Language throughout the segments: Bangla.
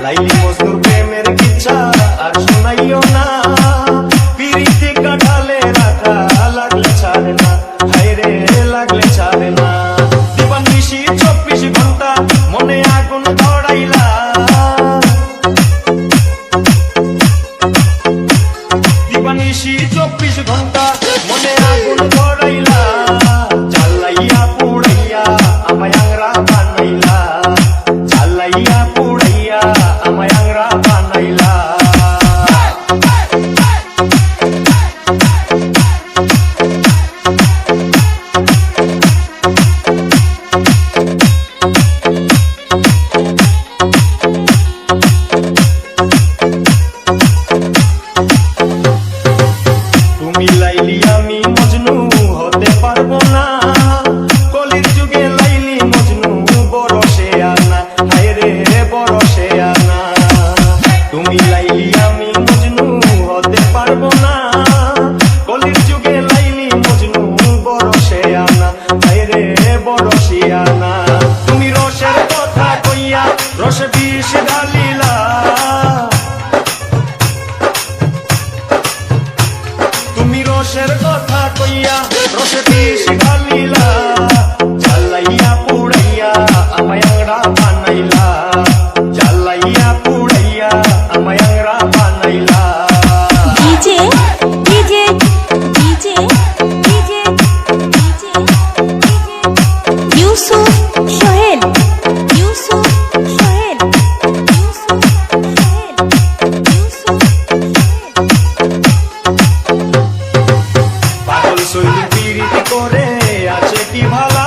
লাইলি মজনুর প্রেমের কিচ্ছা আর শোনাইও না, পিরিতে কাঠালে রাখা লাগলে ছাড়ে না, হায়রে লাগলে ছাড়ে না। দিবানিশি 24 ঘন্টা মনে আগুন ধরাইলা, দিবানিশি 24 ঘন্টা মনে আগুন ধরাইলা, জ্বালাইয়া পুড়াইয়া আমায় আংরা বানাইলা, জ্বালাইয়া পুড়াইয়া আমায় আংরা বানাইলা। তুমি লাইলি আমি মজনু হতে পারবো না, কলির যুগে লাইলি মজনু বড় সে আনা, হায়রে বড় সে আনা। তুমি লাইলি আমি মজনু হতে পারবো না, কলির যুগে লাইলি মজনু বড় সে আনা, হায়রে বড় সে আনা। তুমি রসের কথা কইয়া রসে বিষ ঢালিলা, তুমি রসের কথা কইয়া রসে বিষ ঢালিলা, জ্বালাইয়া পুড়াইয়া আমায় আংরা বানাইলা, জ্বালাইয়া পুড়াইয়া আমায় আংরা বানাইলা। DJ DJ DJ DJ DJ Yusuf Sohel, Yusuf Sohel, Yusuf Sohel, Yusuf Sohel. পাগল শৈল পীড়িত করে আছে কি ভালা,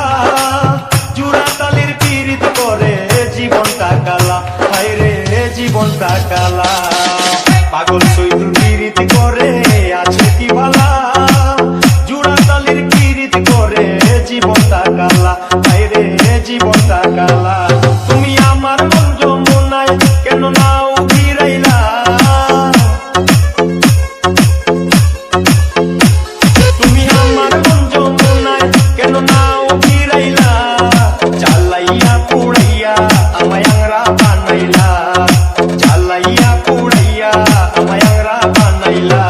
জুড়া তালির পীড়িত করে জীবনটা কালা, হায়রে জীবনটা কালা। পাগল শৈল পীড়িত করে আছে কি ভালা, জুড়া তালির পীড়িত করে জীবনটা কালা, হায়রে জীবনটা কালা। তুমি আমার মন যমুনায় কেন নাও ফিরাইলা, তুমি আমার মন যমুনায় কেন নাও ফিরাইলা, জ্বালাইয়া পুড়াইয়া আমায় আংরা বানাইলা, জ্বালাইয়া পুড়াইয়া আমায় আংরা বানাইলা।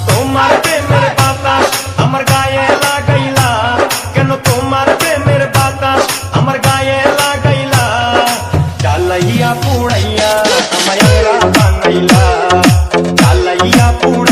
তোমার প্রেমের বাতাস আমার গায়ে লাগাইলা, কেন তোমার প্রেমের বাতাস আমার গায়ে লাগাইলা, জ্বালাইয়া পুড়াইয়া আমায় আংরা বানাইলা, জ্বালাইয়া পুড়াইয়া